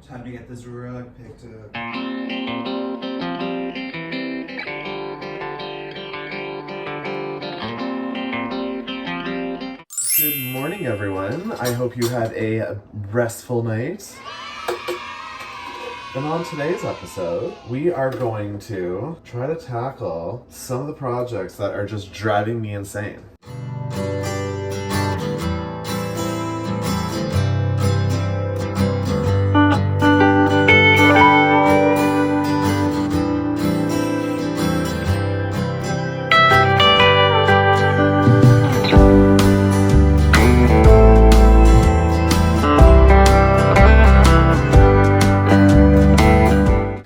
Time to get this rug picked up. Good morning, everyone. I hope you had a restful night. And on today's episode, we are going to try to tackle some of the projects that are just driving me insane.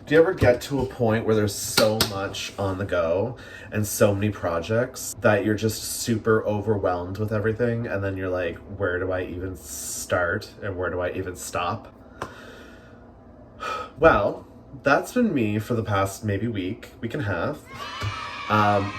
Do you ever get to a point where there's so much on the go and so many projects that you're just super overwhelmed with everything, and then you're like, where do I even start and where do I even stop? Well, that's been me for the past maybe week and a half.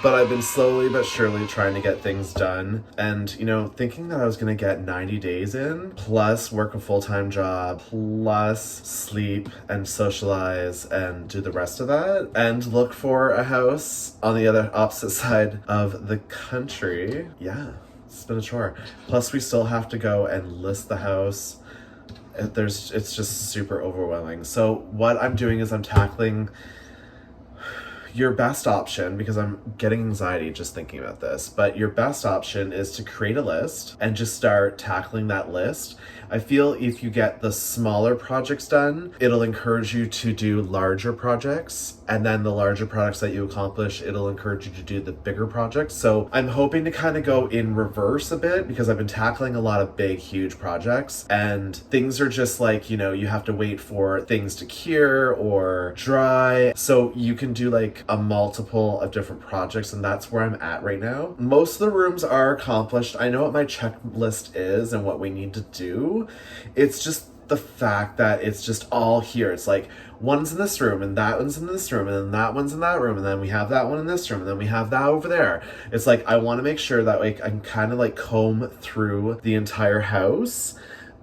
But I've been slowly but surely trying to get things done, and thinking that I was gonna get 90 days in, plus work a full-time job, plus sleep and socialize and do the rest of that, and look for a house on the other opposite side of the country. Yeah, it's been a chore. Plus we still have to go and list the house. It's just super overwhelming. So what I'm doing is I'm tackling your best option, because I'm getting anxiety just thinking about this, but your best option is to create a list and just start tackling that list. I feel if you get the smaller projects done, it'll encourage you to do larger projects, and then the larger projects that you accomplish, it'll encourage you to do the bigger projects. So I'm hoping to kind of go in reverse a bit, because I've been tackling a lot of big, huge projects, and things are just like, you have to wait for things to cure or dry. So you can do like a multiple of different projects, and that's where I'm at right now. Most of the rooms are accomplished. I know what my checklist is and what we need to do. It's just the fact that it's just all here. It's like one's in this room and that one's in this room and then that one's in that room and then we have that one in this room and then we have that over there. It's like I want to make sure that like I can kind of like comb through the entire house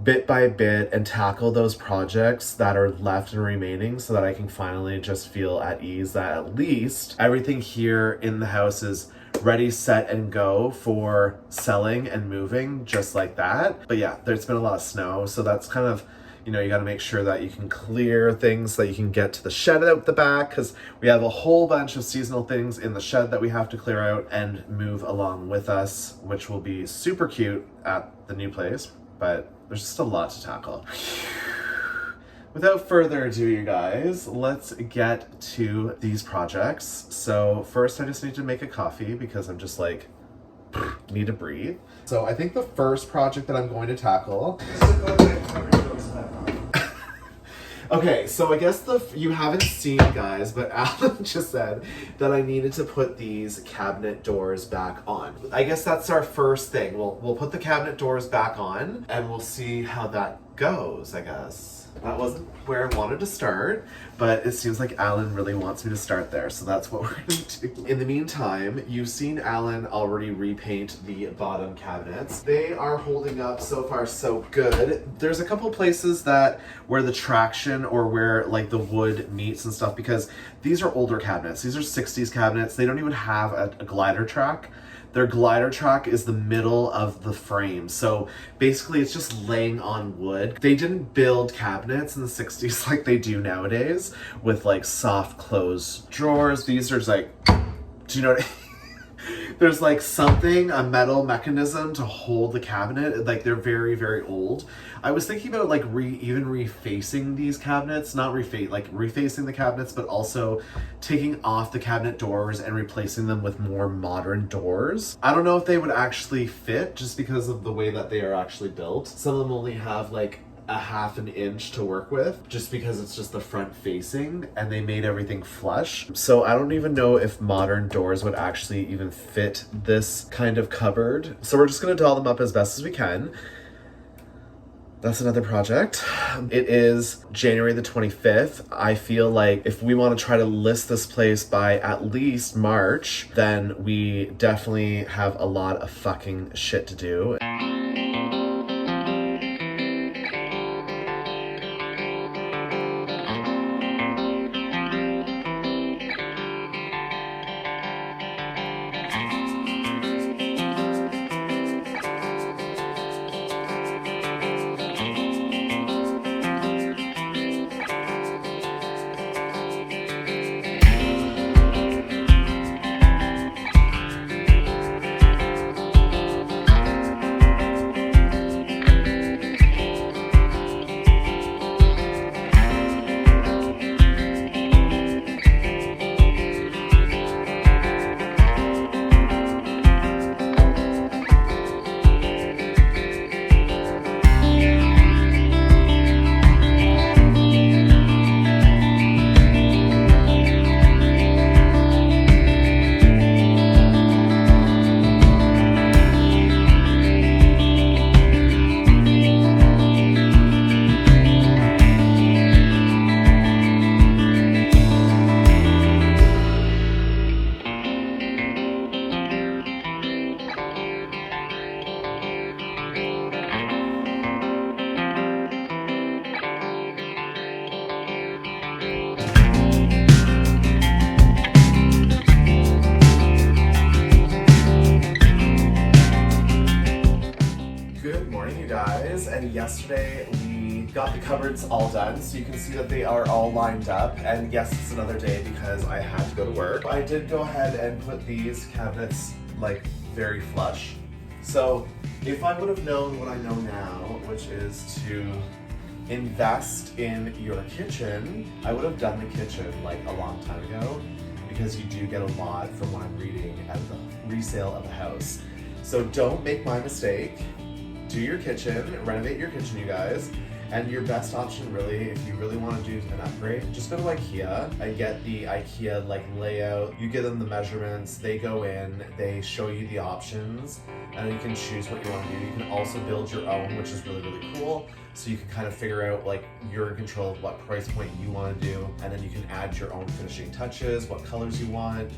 bit by bit and tackle those projects that are left and remaining, so that I can finally just feel at ease that at least everything here in the house is ready, set, and go for selling and moving just like that. But yeah, there's been a lot of snow, so that's kind of, you got to make sure that you can clear things so that you can get to the shed out the back, because we have a whole bunch of seasonal things in the shed that we have to clear out and move along with us, which will be super cute at the new place. But there's just a lot to tackle. Without further ado, you guys, let's get to these projects. So first I just need to make a coffee, because I'm just like, need to breathe. So I think the first project that I'm going to tackle... Okay, so I guess you haven't seen, guys, but Alan just said that I needed to put these cabinet doors back on. I guess that's our first thing. We'll put the cabinet doors back on, and we'll see how that goes, I guess. That wasn't where I wanted to start, but it seems like Alan really wants me to start there, so that's what we're going to do. In the meantime, you've seen Alan already repaint the bottom cabinets. They are holding up so far so good. There's a couple places where the traction or where like the wood meets and stuff, because these are older cabinets. These are 60s cabinets. They don't even have a glider track. Their glider track is the middle of the frame. So basically it's just laying on wood. They didn't build cabinets in the 60s like they do nowadays with like soft closed drawers. These are just like, do you know what I mean? There's like a metal mechanism to hold the cabinet. Like they're very, very old. I was thinking about like even refacing these cabinets, not refacing the cabinets, but also taking off the cabinet doors and replacing them with more modern doors. I don't know if they would actually fit, just because of the way that they are actually built. Some of them only have like a half an inch to work with, just because it's just the front facing and they made everything flush. So I don't even know if modern doors would actually even fit this kind of cupboard. So we're just gonna doll them up as best as we can. That's another project. It is January the 25th. I feel like if we want to try to list this place by at least March, then we definitely have a lot of fucking shit to do. yesterday we got the cupboards all done, so you can see that they are all lined up. And yes, it's another day because I had to go to work. I did go ahead and put these cabinets like very flush. So if I would have known what I know now, which is to invest in your kitchen, I would have done the kitchen like a long time ago, because you do get a lot from what I'm reading at the resale of a house. So don't make my mistake. Do your kitchen, renovate your kitchen, you guys. And your best option really, if you really want to do an upgrade, just go to IKEA. I get the IKEA like layout. You give them the measurements, they go in, they show you the options, and then you can choose what you want to do. You can also build your own, which is really, really cool. So you can kind of figure out like you're in control of what price point you want to do, and then you can add your own finishing touches, what colors you want,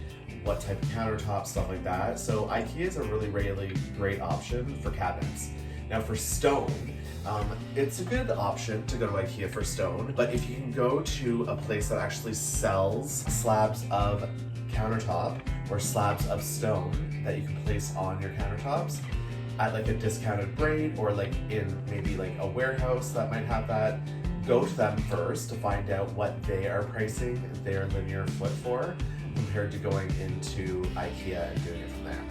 what type of countertops, stuff like that. So IKEA is a really great option for cabinets. Now for stone, it's a good option to go to IKEA for stone, but if you can go to a place that actually sells slabs of countertop or slabs of stone that you can place on your countertops at like a discounted rate, or like in maybe like a warehouse that might have that, go to them first to find out what they are pricing their linear foot for compared to going into IKEA and doing it from there.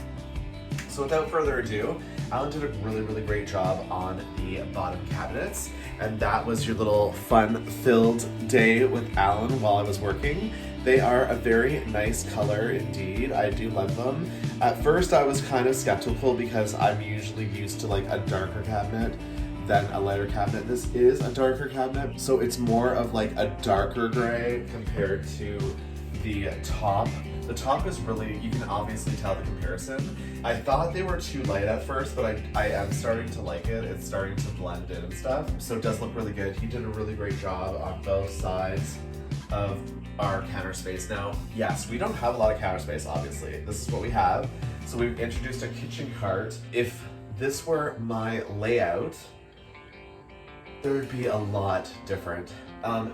So without further ado, Alan did a really great job on the bottom cabinets, and that was your little fun-filled day with Alan while I was working. They are a very nice color indeed. I do love them. At first I was kind of skeptical because I'm usually used to like a darker cabinet than a lighter cabinet. This is a darker cabinet, so it's more of like a darker gray compared to the top. The top is really, you can obviously tell the comparison. I thought they were too light at first, but I am starting to like it. It's starting to blend in and stuff. So it does look really good. He did a really great job on both sides of our counter space. Now, yes, we don't have a lot of counter space, obviously. This is what we have. So we've introduced a kitchen cart. If this were my layout, there would be a lot different.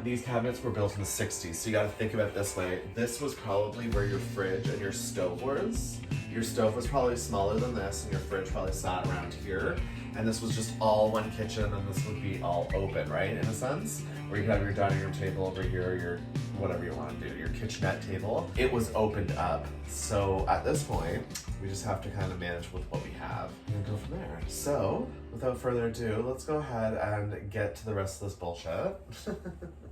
These cabinets were built in the 60s, so you gotta think about it this way. This was probably where your fridge and your stove was. Your stove was probably smaller than this, and your fridge probably sat around here. And this was just all one kitchen, and this would be all open, right, in a sense? Or you could have your dining room table over here, your whatever you want to do, your kitchenette table. It was opened up. So at this point, we just have to kind of manage with what we have and go from there. So without further ado, let's go ahead and get to the rest of this bullshit.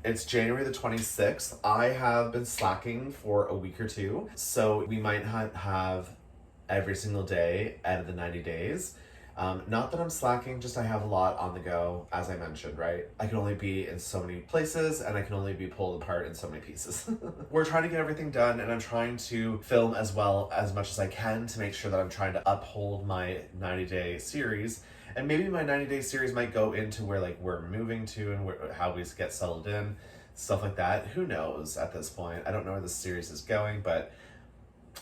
It's January the 26th. I have been slacking for a week or two, so we might not have every single day out of the 90 days. Not that I'm slacking, just I have a lot on the go, as I mentioned, right? I can only be in so many places, and I can only be pulled apart in so many pieces. We're trying to get everything done, and I'm trying to film as much as I can to make sure that I'm trying to uphold my 90-day series. And maybe my 90-day series might go into where like we're moving to and how we get settled in, stuff like that. Who knows at this point? I don't know where this series is going, but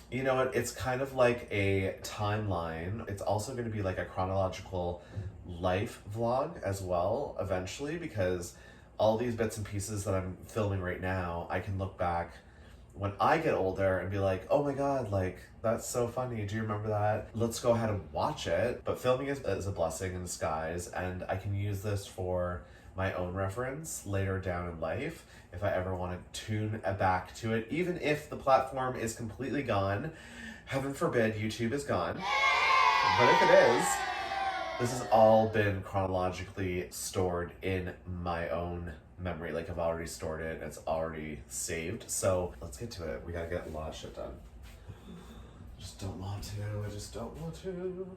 you know what? It's kind of like a timeline. It's also going to be like a chronological life vlog as well eventually, because all these bits and pieces that I'm filming right now, I can look back when I get older and be like, oh my God, like that's so funny. Do you remember that? Let's go ahead and watch it. But filming is a blessing in disguise, and I can use this for my own reference later down in life if I ever want to tune back to it, even if the platform is completely gone. Heaven forbid YouTube is gone. But if it is, this has all been chronologically stored in my own memory. Like I've already stored it, it's already saved. So let's get to it. We gotta get a lot of shit done. I just don't want to.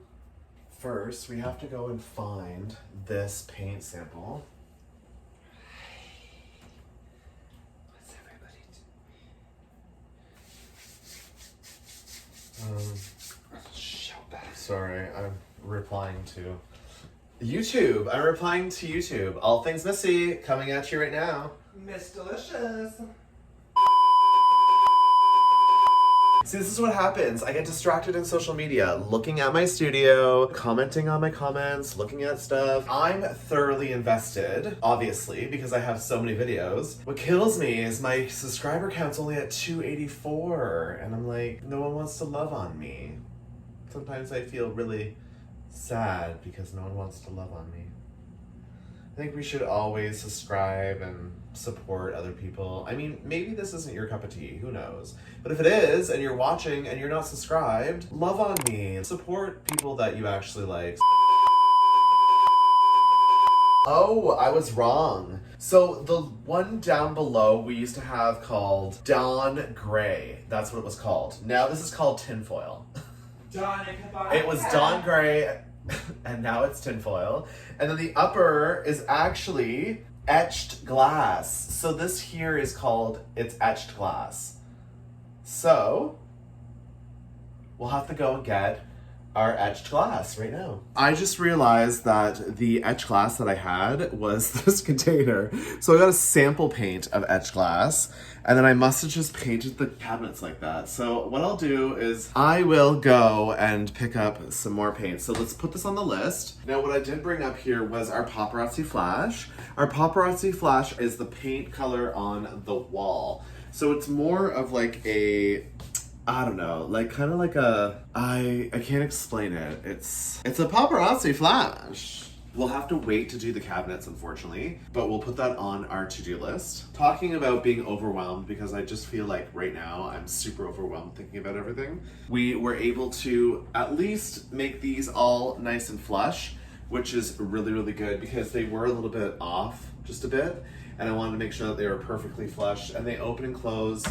First, we have to go and find this paint sample. Sorry, I'm replying to YouTube. I'm replying to YouTube. All Things Missy coming at you right now. Miss Delicious. See, this is what happens. I get distracted in social media, looking at my studio, commenting on my comments, looking at stuff. I'm thoroughly invested, obviously, because I have so many videos. What kills me is my subscriber count's only at 284, and I'm like, no one wants to love on me. Sometimes I feel really sad because no one wants to love on me. I think we should always subscribe and support other people. I mean, maybe this isn't your cup of tea, who knows? But if it is, and you're watching and you're not subscribed, love on me. Support people that you actually like. Oh, I was wrong. So the one down below we used to have called Dawn Gray. That's what it was called. Now this is called tinfoil. It was Dawn Gray, and now it's tinfoil. And then the upper is actually etched glass. So this here is called, it's etched glass. So we'll have to go and get our etched glass right now. I just realized that the etched glass that I had was this container. So I got a sample paint of etched glass, and then I must have just painted the cabinets like that. So what I'll do is I will go and pick up some more paint. So let's put this on the list. Now what I did bring up here was our paparazzi flash. Our paparazzi flash is the paint color on the wall. So it's more of like a, I don't know, like kind of like a, I can't explain it. It's a paparazzi flash. We'll have to wait to do the cabinets, unfortunately, but we'll put that on our to-do list. Talking about being overwhelmed, because I just feel like right now I'm super overwhelmed thinking about everything. We were able to at least make these all nice and flush, which is really, really good because they were a little bit off, just a bit, and I wanted to make sure that they were perfectly flush, and they open and close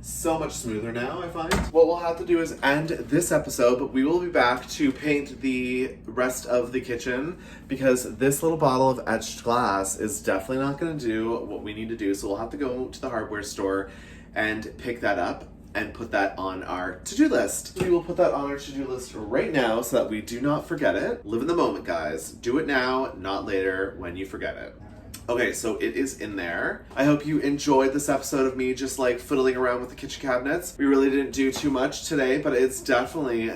so much smoother now, I find. What we'll have to do is end this episode, but we will be back to paint the rest of the kitchen because this little bottle of etched glass is definitely not gonna do what we need to do. So we'll have to go to the hardware store and pick that up and put that on our to-do list. We will put that on our to-do list right now so that we do not forget it. Live in the moment, guys. Do it now, not later when you forget it. Okay, so it is in there. I hope you enjoyed this episode of me just like fiddling around with the kitchen cabinets. We really didn't do too much today, but it's definitely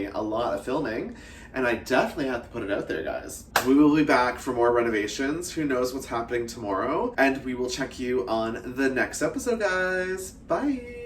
a lot of filming. And I definitely have to put it out there, guys. We will be back for more renovations. Who knows what's happening tomorrow? And we will check you on the next episode, guys. Bye.